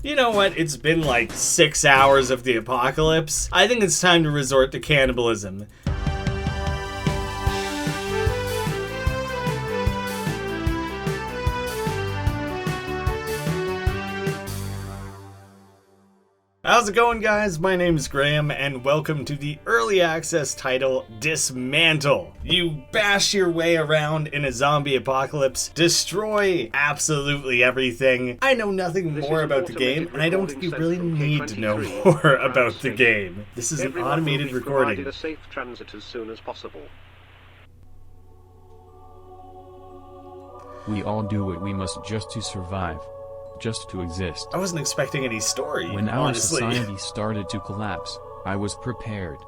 You know what? It's been like 6 hours of the apocalypse. I think it's time to resort to cannibalism. How's it going, guys? My name is Graeme, and welcome to the early access title, Dismantle. You bash your way around in a zombie apocalypse, destroy absolutely everything. I know nothing more about the game, and I don't think you really need to know more about the game. This is an automated recording. A safe transit as soon as possible. We all do what we must just to survive. Just to exist. I wasn't expecting any story, When our honestly. society started to collapse, I was prepared.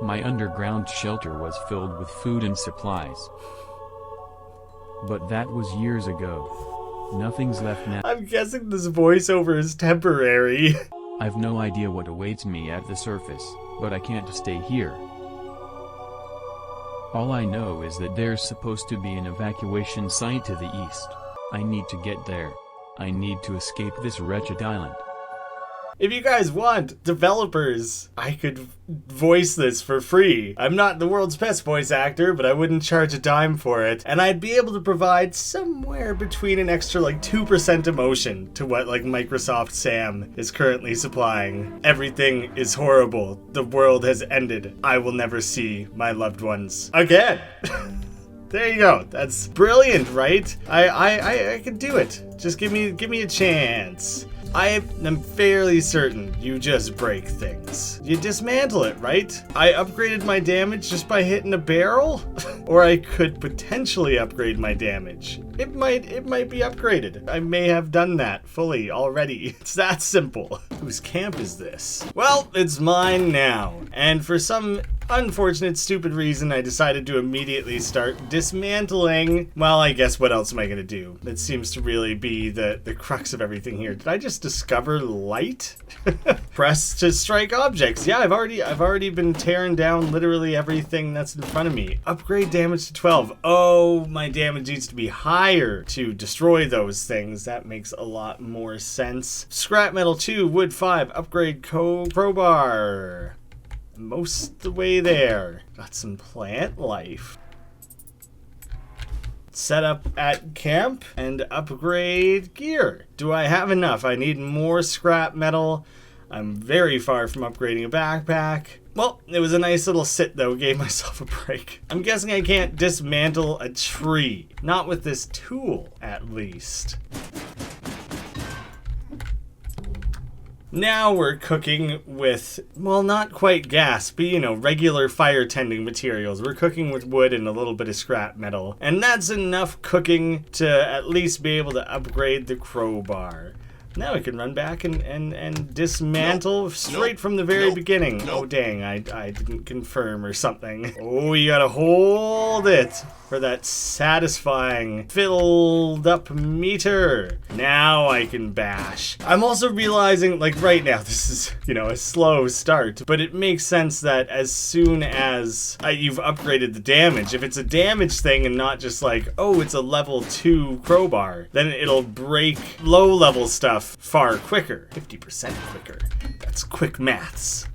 My underground shelter was filled with food and supplies. But that was years ago. Nothing's left now. I'm guessing this voiceover is temporary. I've no idea what awaits me at the surface, but I can't stay here. All I know is that there's supposed to be an evacuation site to the east. I need to get there. I need to escape this wretched island. If you guys want, developers, I could voice this for free. I'm not the world's best voice actor, but I wouldn't charge a dime for it. And I'd be able to provide somewhere between an extra like 2% emotion to what like Microsoft Sam is currently supplying. Everything is horrible. The world has ended. I will never see my loved ones again. There you go. That's brilliant, right? I can do it. Just give me a chance. I am fairly certain you just break things. You dismantle it, right? I upgraded my damage just by hitting a barrel? Or I could potentially upgrade my damage. It might be upgraded. I may have done that fully already. It's that simple. Whose camp is this? Well, it's mine now. And for some unfortunate, stupid reason, I decided to immediately start dismantling. Well, I guess what else am I gonna do? That seems to really be the crux of everything here. Did I just discover light? Press to strike objects. Yeah, I've already been tearing down literally everything that's in front of me. Upgrade damage to 12. Oh, my damage needs to be higher to destroy those things. That makes a lot more sense. Scrap metal 2, wood 5, upgrade crowbar. Most of the way there. Got some plant life. Set up at camp and upgrade gear. Do I have enough? I need more scrap metal. I'm very far from upgrading a backpack. Well, it was a nice little sit though, gave myself a break. I'm guessing I can't dismantle a tree. Not with this tool, at least. Now we're cooking with, well, not quite gas, but you know, regular fire tending materials. We're cooking with wood and a little bit of scrap metal. And that's enough cooking to at least be able to upgrade the crowbar. Now we can run back and dismantle straight from the very beginning. Oh dang, I didn't confirm or something. Oh, you gotta hold it for that satisfying filled up meter. Now I can bash. I'm also realizing, like right now, this is, you know, a slow start, but it makes sense that as soon as you've upgraded the damage, if it's a damage thing and not just like, oh, it's a level 2 crowbar, then it'll break low level stuff far quicker. 50% quicker. That's quick maths.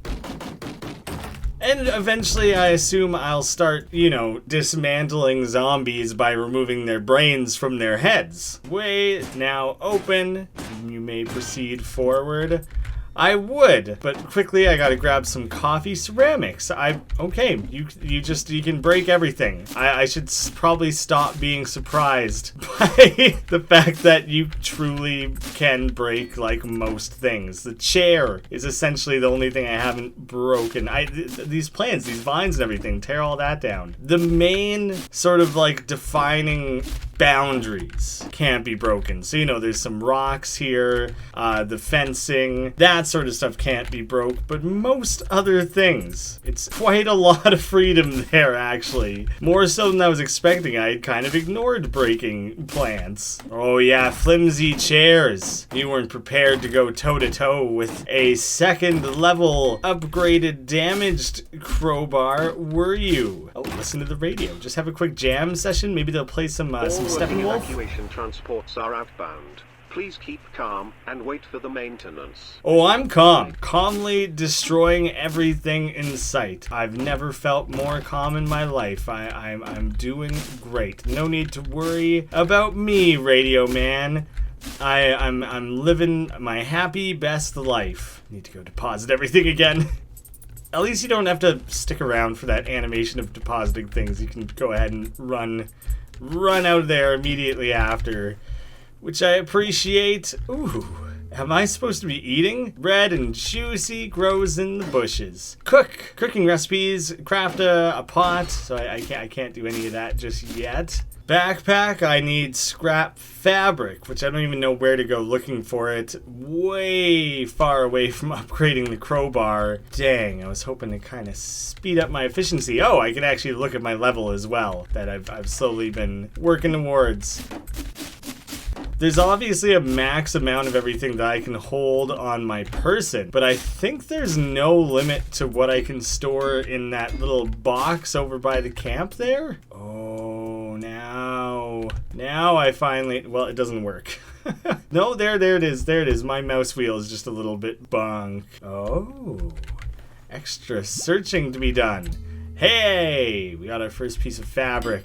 And eventually I assume I'll start, you know, dismantling zombies by removing their brains from their heads. Way now open. You may proceed forward. I would, but quickly I gotta grab some coffee ceramics. Okay, you can break everything. I should probably stop being surprised by the fact that you truly can break like most things. The chair is essentially the only thing I haven't broken. These plants, these vines and everything, tear all that down. The main sort of like defining boundaries can't be broken. So, you know, there's some rocks here, the fencing, that sort of stuff can't be broke, but most other things, it's quite a lot of freedom there, actually. More so than I was expecting. I had kind of ignored breaking plants. Oh yeah, flimsy chairs. You weren't prepared to go toe-to-toe with a second level upgraded damaged crowbar, were you? Oh, listen to the radio. Just have a quick jam session. Maybe they'll play some Steppenwolf. Evacuation transports are outbound. Please keep calm and wait for the maintenance. Oh, I'm calm. Calmly destroying everything in sight. I've never felt more calm in my life. I'm doing great. No need to worry about me, Radio Man. I'm living my happy best life. Need to go deposit everything again. At least you don't have to stick around for that animation of depositing things. You can go ahead and run out of there immediately after, which I appreciate. Ooh, am I supposed to be eating? Red and juicy grows in the bushes. Cooking recipes, craft a pot. So I can't do any of that just yet. Backpack, I need scrap fabric, which I don't even know where to go looking for it. Way far away from upgrading the crowbar. Dang, I was hoping to kind of speed up my efficiency. Oh, I can actually look at my level as well, that I've slowly been working towards. There's obviously a max amount of everything that I can hold on my person, but I think there's no limit to what I can store in that little box over by the camp there. Oh, now I finally, well, it doesn't work. No, there it is. My mouse wheel is just a little bit bunk. Oh, extra searching to be done. Hey, we got our first piece of fabric.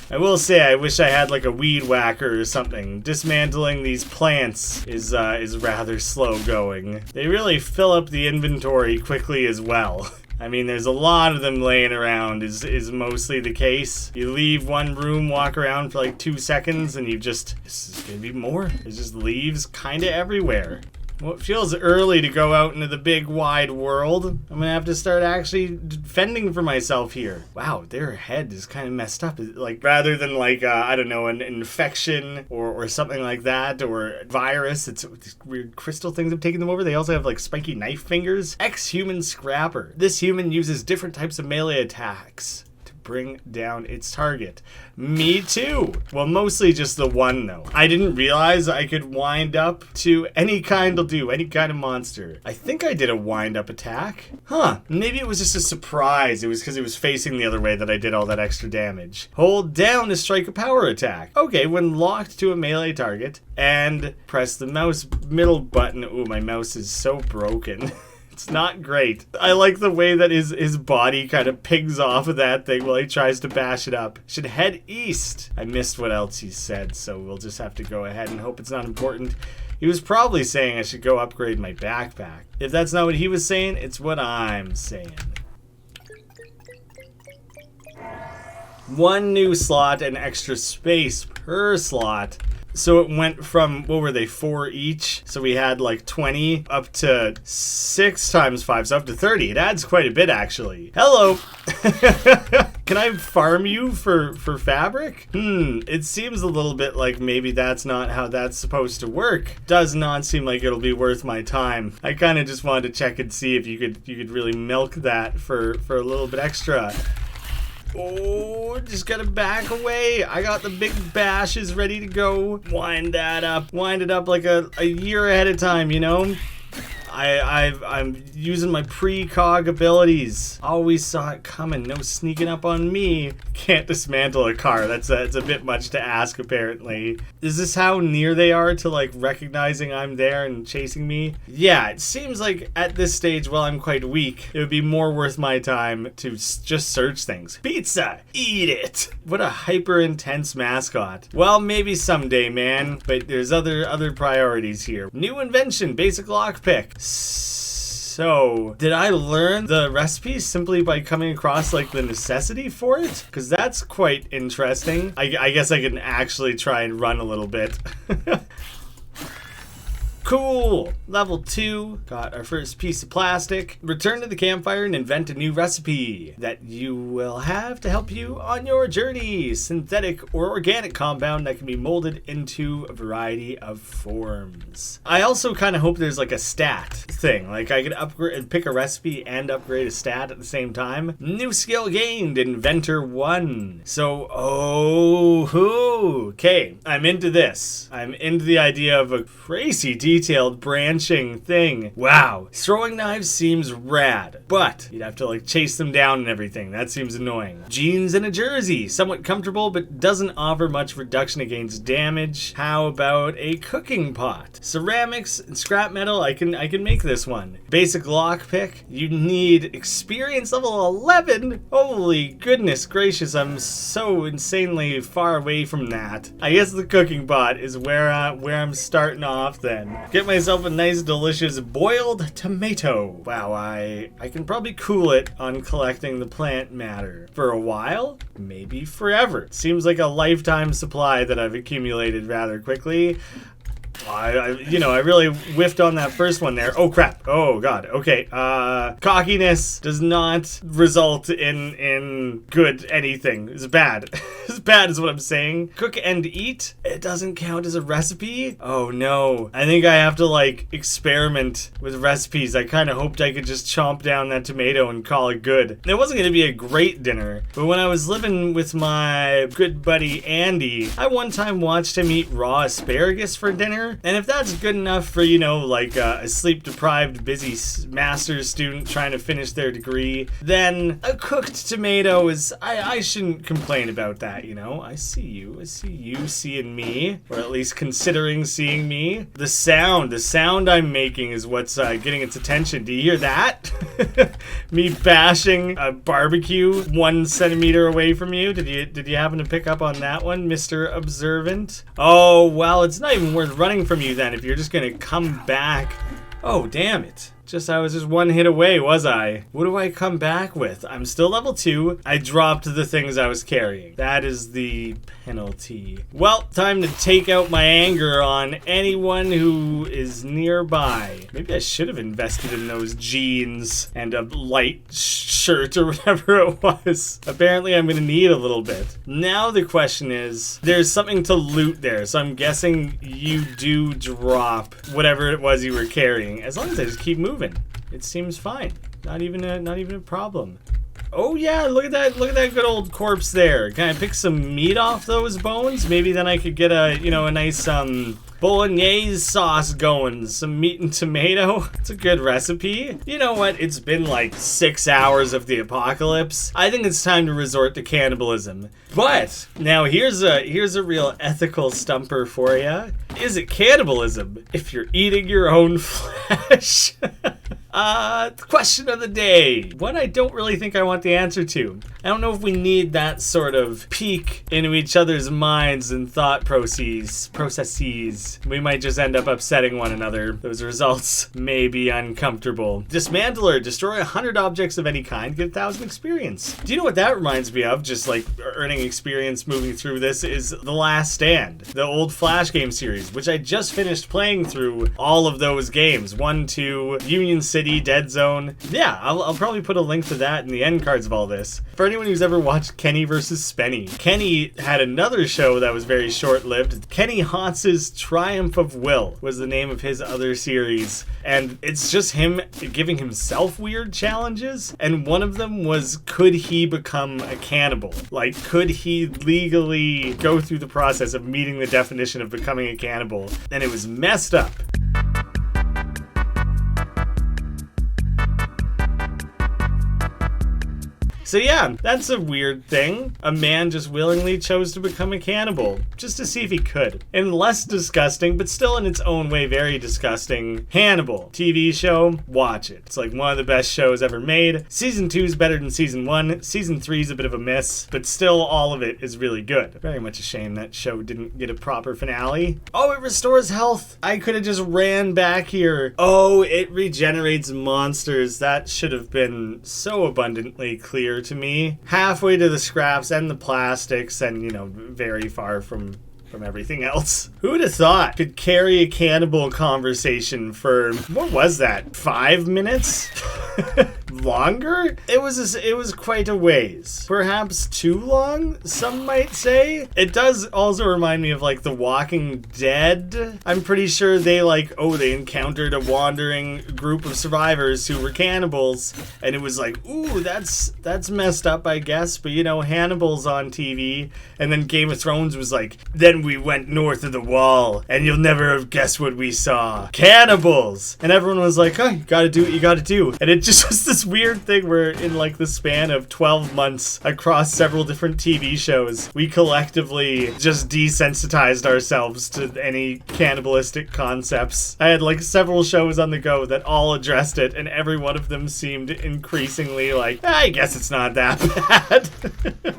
I will say, I wish I had like a weed whacker or something. Dismantling these plants is rather slow going. They really fill up the inventory quickly as well. I mean, there's a lot of them laying around is mostly the case. You leave one room, walk around for like 2 seconds, and this is gonna be more. There's just leaves kinda everywhere. Well, it feels early to go out into the big wide world. I'm gonna have to start actually fending for myself here. Wow, their head is kind of messed up. Like, rather than like, I don't know, an infection or something like that, or a virus, it's these weird crystal things have taken them over. They also have like spiky knife fingers. Ex-human scrapper. This human uses different types of melee attacks to bring down its target. Me too. Well, mostly just the one though. I didn't realize I could wind up to any kind of monster. I think I did a wind up attack. Huh, maybe it was just a surprise. It was because it was facing the other way that I did all that extra damage. Hold down to strike a power attack. Okay, when locked to a melee target, and press the mouse middle button. Ooh, my mouse is so broken. It's not great. I like the way that his body kind of pings off of that thing while he tries to bash it up. Should head east. I missed what else he said, so we'll just have to go ahead and hope it's not important. He was probably saying I should go upgrade my backpack. If that's not what he was saying, it's what I'm saying. 1 new slot and extra space per slot. So it went from, what were they, 4 each? So we had like 20 up to 6 times 5, so up to 30. It adds quite a bit, actually. Hello. Can I farm you for fabric? It seems a little bit like maybe that's not how that's supposed to work. Does not seem like it'll be worth my time. I kind of just wanted to check and see if you could really milk that for a little bit extra. Oh, just gotta back away. I got the big bashes ready to go. Wind that up. Wind it up like a year ahead of time, you know? I'm using my precog abilities. Always saw it coming. No sneaking up on me. Can't dismantle a car. That's a bit much to ask, apparently. Is this how near they are to like recognizing I'm there and chasing me? Yeah, it seems like at this stage, while I'm quite weak, it would be more worth my time to just search things. Pizza! Eat it! What a hyper intense mascot. Well, maybe someday, man. But there's other priorities here. New invention, basic lockpick. So, did I learn the recipe simply by coming across like the necessity for it? Because that's quite interesting. I guess I can actually try and run a little bit. Cool! Level 2. Got our first piece of plastic. Return to the campfire and invent a new recipe that you will have to help you on your journey. Synthetic or organic compound that can be molded into a variety of forms. I also kind of hope there's like a stat thing. Like I could upgrade, pick a recipe and upgrade a stat at the same time. New skill gained, Inventor 1. So, okay. I'm into this. I'm into the idea of a crazy detailed branching thing. Wow. Throwing knives seems rad, but you'd have to like chase them down and everything. That seems annoying. Jeans and a jersey, somewhat comfortable, but doesn't offer much reduction against damage. How about a cooking pot? Ceramics and scrap metal, I can make this one. Basic lockpick, you need experience level 11. Holy goodness gracious, I'm so insanely far away from that. I guess the cooking pot is where I'm starting off then. Get myself a nice delicious boiled tomato. Wow, I can probably cool it on collecting the plant matter. For a while, maybe forever. Seems like a lifetime supply that I've accumulated rather quickly. I really whiffed on that first one there. Oh crap. Oh god. Okay. Cockiness does not result in good anything. It's bad. It's bad is what I'm saying. Cook and eat. It doesn't count as a recipe. Oh no. I think I have to like experiment with recipes. I kind of hoped I could just chomp down that tomato and call it good. It wasn't going to be a great dinner, but when I was living with my good buddy Andy, I one time watched him eat raw asparagus for dinner. And if that's good enough for, like a sleep-deprived, busy master's student trying to finish their degree, then a cooked tomato is, I shouldn't complain about that, I see you seeing me, or at least considering seeing me. The sound I'm making is what's getting its attention. Do you hear that? Me bashing a barbecue 1 centimeter away from you. Did you happen to pick up on that one, Mr. Observant? Oh, well, it's not even worth running from you then if you're just gonna come back. Oh, damn it. I was just one hit away, was I? What do I come back with? I'm still level 2. I dropped the things I was carrying. That is the penalty. Well, time to take out my anger on anyone who is nearby. Maybe I should have invested in those jeans and a light shirt or whatever it was. Apparently, I'm gonna need a little bit. Now the question is, there's something to loot there, so I'm guessing you do drop whatever it was you were carrying, as long as I just keep moving. It seems fine. Not even a problem. Oh yeah, look at that good old corpse there. Can I pick some meat off those bones? Maybe then I could get a nice bolognese sauce going. Some meat and tomato. It's a good recipe. You know what? It's been like 6 hours of the apocalypse. I think it's time to resort to cannibalism. But now here's a real ethical stumper for you. Is it cannibalism if you're eating your own flesh? Question of the day. One I don't really think I want the answer to. I don't know if we need that sort of peek into each other's minds and thought processes. We might just end up upsetting one another. Those results may be uncomfortable. Dismantler. Destroy 100 objects of any kind. Get 1,000 experience. Do you know what that reminds me of? Just like earning experience moving through this is The Last Stand. The old Flash game series, which I just finished playing through all of those games. 1, 2, Union City, Dead Zone. Yeah, I'll probably put a link to that in the end cards of all this. For anyone who's ever watched Kenny vs. Spenny, Kenny had another show that was very short-lived. Kenny Hatz's Triumph of Will was the name of his other series. And it's just him giving himself weird challenges. And one of them was, could he become a cannibal? Like, could he legally go through the process of meeting the definition of becoming a cannibal? And it was messed up. So yeah, that's a weird thing. A man just willingly chose to become a cannibal, just to see if he could. And less disgusting, but still in its own way very disgusting, Hannibal. TV show, watch it. It's like one of the best shows ever made. Season 2 is better than Season 1. Season 3 is a bit of a miss, but still all of it is really good. Very much a shame that show didn't get a proper finale. Oh, it restores health. I could have just ran back here. Oh, it regenerates monsters. That should have been so abundantly clear to me. Halfway to the scraps and the plastics and, very far from everything else. Who would have thought could carry a cannibal conversation for, what was that, 5 minutes? longer? It was quite a ways. Perhaps too long, some might say. It does also remind me of like The Walking Dead. I'm pretty sure they they encountered a wandering group of survivors who were cannibals, and it was like, ooh, that's messed up, I guess, but Hannibal's on TV, and then Game of Thrones was like, then we went north of the wall, and you'll never have guessed what we saw. Cannibals! And everyone was like, oh, you gotta do what you gotta do. And it just was this weird thing where in like the span of 12 months across several different TV shows, we collectively just desensitized ourselves to any cannibalistic concepts. I had like several shows on the go that all addressed it, and every one of them seemed increasingly like, I guess it's not that bad.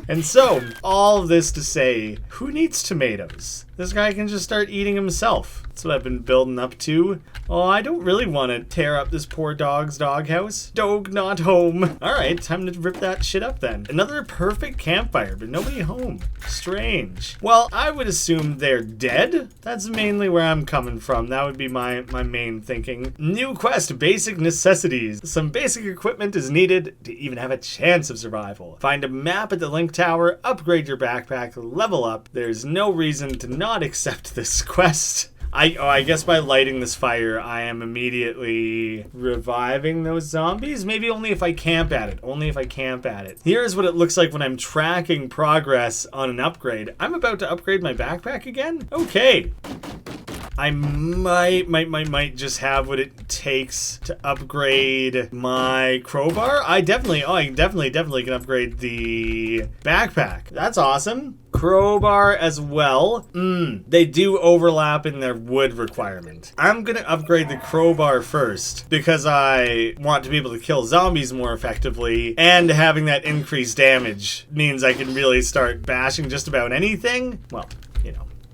And so, all of this to say, who needs tomatoes? This guy can just start eating himself. That's what I've been building up to. Oh, I don't really want to tear up this poor dog's doghouse. Dog not home. Alright, time to rip that shit up then. Another perfect campfire, but nobody home. Strange. Well, I would assume they're dead. That's mainly where I'm coming from. That would be my main thinking. New quest, basic necessities. Some basic equipment is needed to even have a chance of survival. Find a map at the link tower, upgrade your backpack, level up. There's no reason to not accept this quest. I guess by lighting this fire, I am immediately reviving those zombies. Maybe only if I camp at it. Here's what it looks like when I'm tracking progress on an upgrade. I'm about to upgrade my backpack again? Okay. I might just have what it takes to upgrade my crowbar. I definitely can upgrade the backpack. That's awesome. Crowbar as well. They do overlap in their wood requirement. I'm gonna upgrade the crowbar first because I want to be able to kill zombies more effectively, and having that increased damage means I can really start bashing just about anything. Well,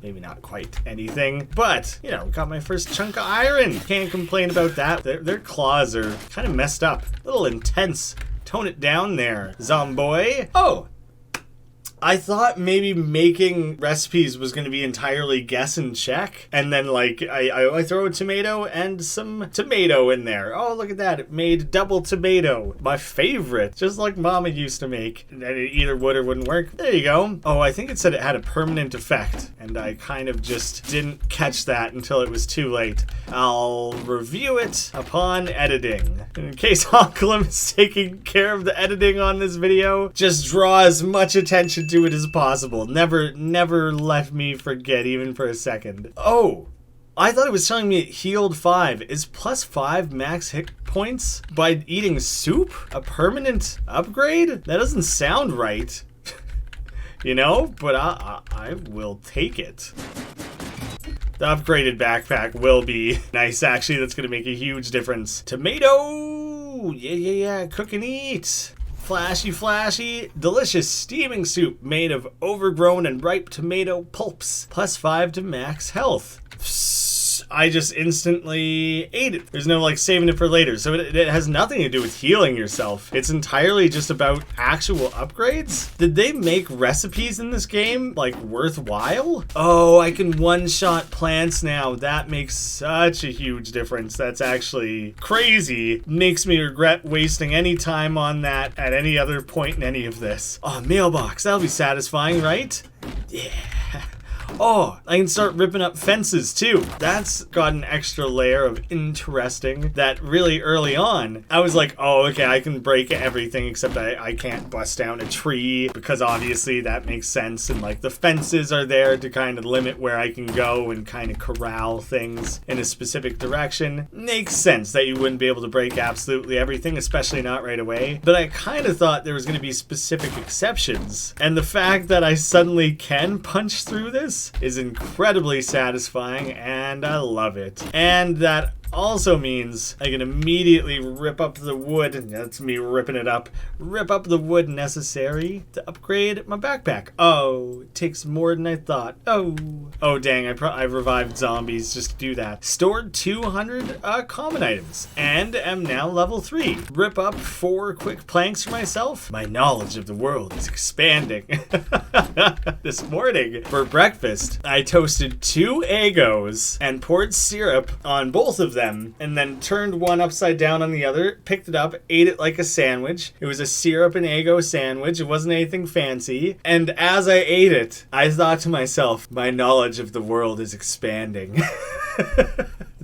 maybe not quite anything, but, got my first chunk of iron. Can't complain about that. Their claws are kind of messed up. A little intense. Tone it down there, zomboy. Oh! I thought maybe making recipes was going to be entirely guess and check, and then I throw a tomato and some tomato in there. Oh, look at that. It made double tomato. My favorite. Just like Mama used to make. And it either would or wouldn't work. There you go. Oh, I think it said it had a permanent effect, and I kind of just didn't catch that until it was too late. I'll review it upon editing. In case Honklam is taking care of the editing on this video, just draw as much attention to it as possible. Never let me forget even for a second. Oh, I thought it was telling me it healed 5. Is +5 max hit points by eating soup a permanent upgrade? That doesn't sound right. But I will take it. The upgraded backpack will be nice, actually. That's gonna make a huge difference. Tomato! Yeah, cook and eat. Flashy, delicious steaming soup made of overgrown and ripe tomato pulps. +5 to max health. I just instantly ate it. There's no saving it for later. So it has nothing to do with healing yourself. It's entirely just about actual upgrades. Did they make recipes in this game worthwhile? Oh, I can one-shot plants now. That makes such a huge difference. That's actually crazy. Makes me regret wasting any time on that at any other point in any of this. Oh, mailbox. That'll be satisfying, right? Yeah. Oh, I can start ripping up fences too. That's got an extra layer of interesting that really early on, I was like, oh, okay, I can break everything except I can't bust down a tree, because obviously that makes sense. And the fences are there to kind of limit where I can go and kind of corral things in a specific direction. Makes sense that you wouldn't be able to break absolutely everything, especially not right away. But I kind of thought there was going to be specific exceptions. And the fact that I suddenly can punch through this is incredibly satisfying, and I love it. And that also means I can immediately rip up the wood, and that's me ripping it up, rip up the wood necessary to upgrade my backpack. Oh, it takes more than I thought. Oh dang, I revived zombies just to do that. Stored 200 common items, and am now level 3. Rip up 4 quick planks for myself. My knowledge of the world is expanding. This morning, for breakfast, I toasted 2 Eggos and poured syrup on both of them them, and then turned one upside down on the other, picked it up, ate it like a sandwich. It was a syrup and Eggo sandwich. It wasn't anything fancy. And as I ate it, I thought to myself, my knowledge of the world is expanding.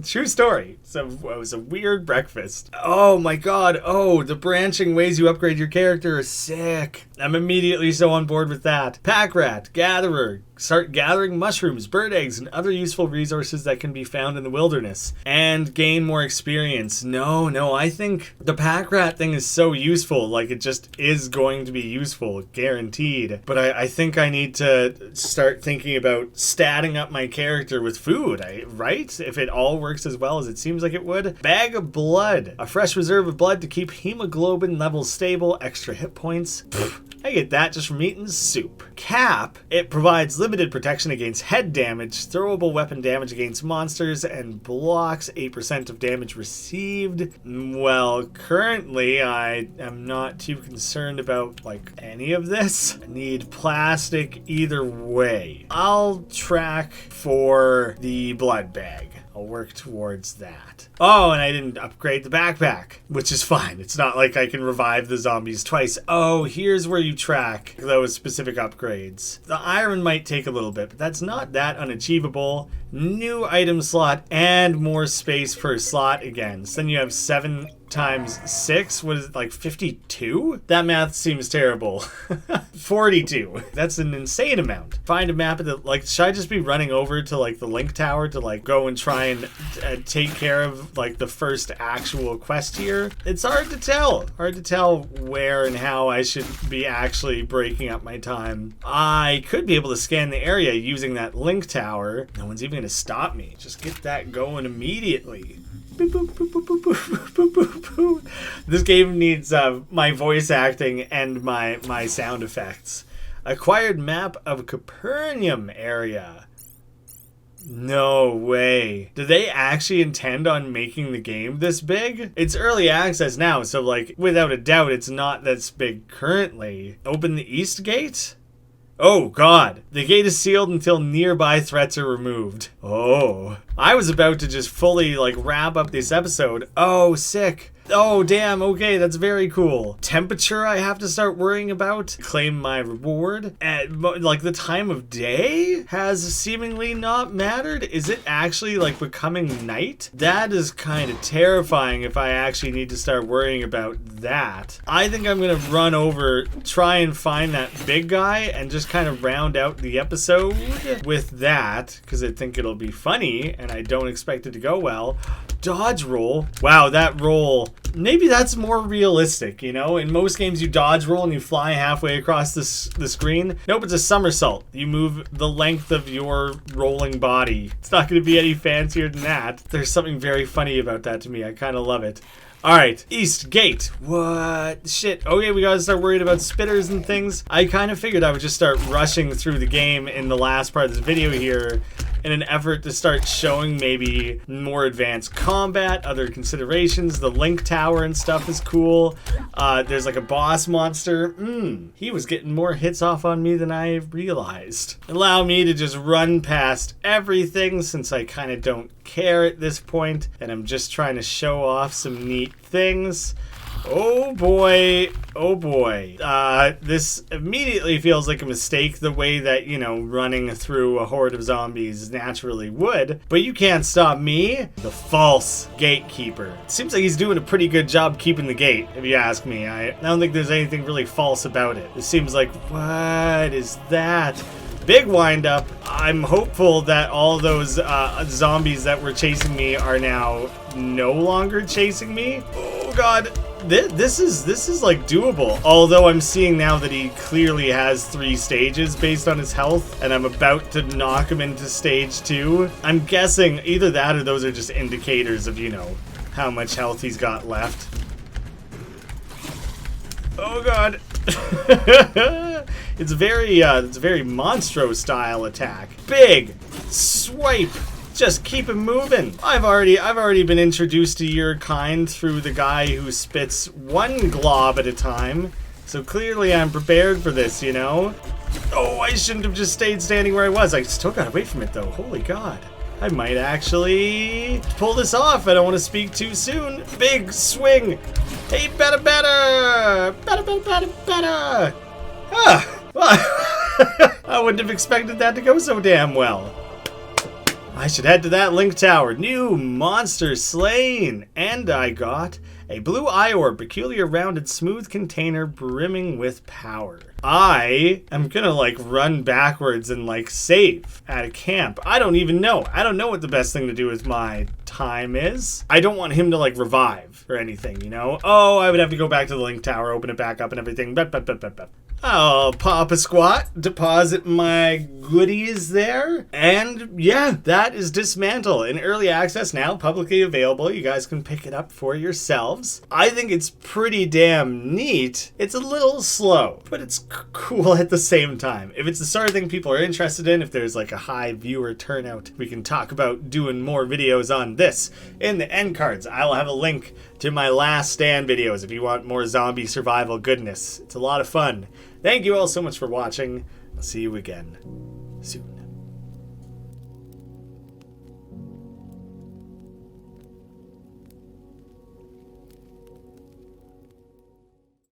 True story. So it was a weird breakfast. Oh my god. Oh, the branching ways you upgrade your character are sick. I'm immediately so on board with that. Pack rat, gatherer. Start gathering mushrooms, bird eggs, and other useful resources that can be found in the wilderness. And gain more experience. No, I think the pack rat thing is so useful. Like, it just is going to be useful, guaranteed. But I think I need to start thinking about statting up my character with food, right? If it all works as well as it seems like it would. Bag of blood. A fresh reserve of blood to keep hemoglobin levels stable. Extra hit points. I get that just from eating soup. Cap. It provides limited protection against head damage, throwable weapon damage against monsters, and blocks 8% of damage received. Well, currently I am not too concerned about like any of this. I need plastic either way. I'll track for the blood bag. I'll work towards that. Oh, and I didn't upgrade the backpack, which is fine. It's not like I can revive the zombies twice. Oh, here's where you track those specific upgrades. The iron might take a little bit, but that's not that unachievable. New item slot and more space per slot again. So then you have 7 times 6, what is it, like 52? That math seems terrible. 42. That's an insane amount. Find a map of the, like, should I just be running over to like the link tower to like go and try and take care of like the first actual quest here? It's hard to tell. Hard to tell where and how I should be actually breaking up my time. I could be able to scan the area using that link tower. No one's even gonna stop me. Just get that going immediately. Boop, boop, boop, boop, boop, boop, boop, boop, boop. This game needs my voice acting and my sound effects. Acquired map of Capernaum area. No way. Do they actually intend on making the game this big? It's early access now, so like without a doubt it's not this big currently. Open the east gate? Oh god, the gate is sealed until nearby threats are removed. Oh, I was about to just fully like wrap up this episode. Oh, sick. Oh, damn. Okay, that's very cool. Temperature I have to start worrying about. Claim my reward. And, like, the time of day has seemingly not mattered. Is it actually, like, becoming night? That is kind of terrifying if I actually need to start worrying about that. I think I'm going to run over, try and find that big guy, and just kind of round out the episode with that, because I think it'll be funny, and I don't expect it to go well. Dodge roll. Wow, that roll. Maybe that's more realistic, you know? In most games, you dodge roll and you fly halfway across the screen. Nope, it's a somersault. You move the length of your rolling body. It's not going to be any fancier than that. There's something very funny about that to me. I kind of love it. Alright, East Gate. What? Shit. Okay, we gotta start worrying about spitters and things. I kind of figured I would just start rushing through the game in the last part of this video here in an effort to start showing maybe more advanced combat, other considerations. The link tower and stuff is cool. There's like a boss monster. He was getting more hits off on me than I realized. Allow me to just run past everything since I kind of don't care at this point, and I'm just trying to show off some neat things. Oh boy, oh boy. This immediately feels like a mistake the way that, you know, running through a horde of zombies naturally would. But you can't stop me, the false gatekeeper. It seems like he's doing a pretty good job keeping the gate, if you ask me. I don't think there's anything really false about it. It seems like, what is that? Big wind up. I'm hopeful that all those zombies that were chasing me are now no longer chasing me. Oh god. This is like doable. Although I'm seeing now that he clearly has 3 stages based on his health, and I'm about to knock him into stage 2. I'm guessing either that or those are just indicators of, you know, how much health he's got left. Oh god. It's a very Monstro style attack. Big swipe. Just keep it moving. I've already been introduced to your kind through the guy who spits 1 glob at a time. So clearly I'm prepared for this, you know? Oh, I shouldn't have just stayed standing where I was. I still gotta wait from it though. Holy god. I might actually pull this off. I don't want to speak too soon. Big swing. Hey, better. Ah, well, I wouldn't have expected that to go so damn well. I should head to that link tower. New monster slain. And I got a blue eye orb, peculiar rounded smooth container brimming with power. I am gonna like run backwards and like save at a camp. I don't even know. I don't know what the best thing to do with my time is. I don't want him to like revive or anything, you know? Oh, I would have to go back to the link tower, open it back up and everything. I'll pop a squat, deposit my goodies there, and yeah, that is Dismantle in early access now, publicly available. You guys can pick it up for yourselves. I think it's pretty damn neat. It's a little slow, but it's cool at the same time. If it's the sort of thing people are interested in, if there's like a high viewer turnout, we can talk about doing more videos on this. In the end cards, I'll have a link to my Last Stand videos if you want more zombie survival goodness. It's a lot of fun. Thank you all so much for watching. I'll see you again soon.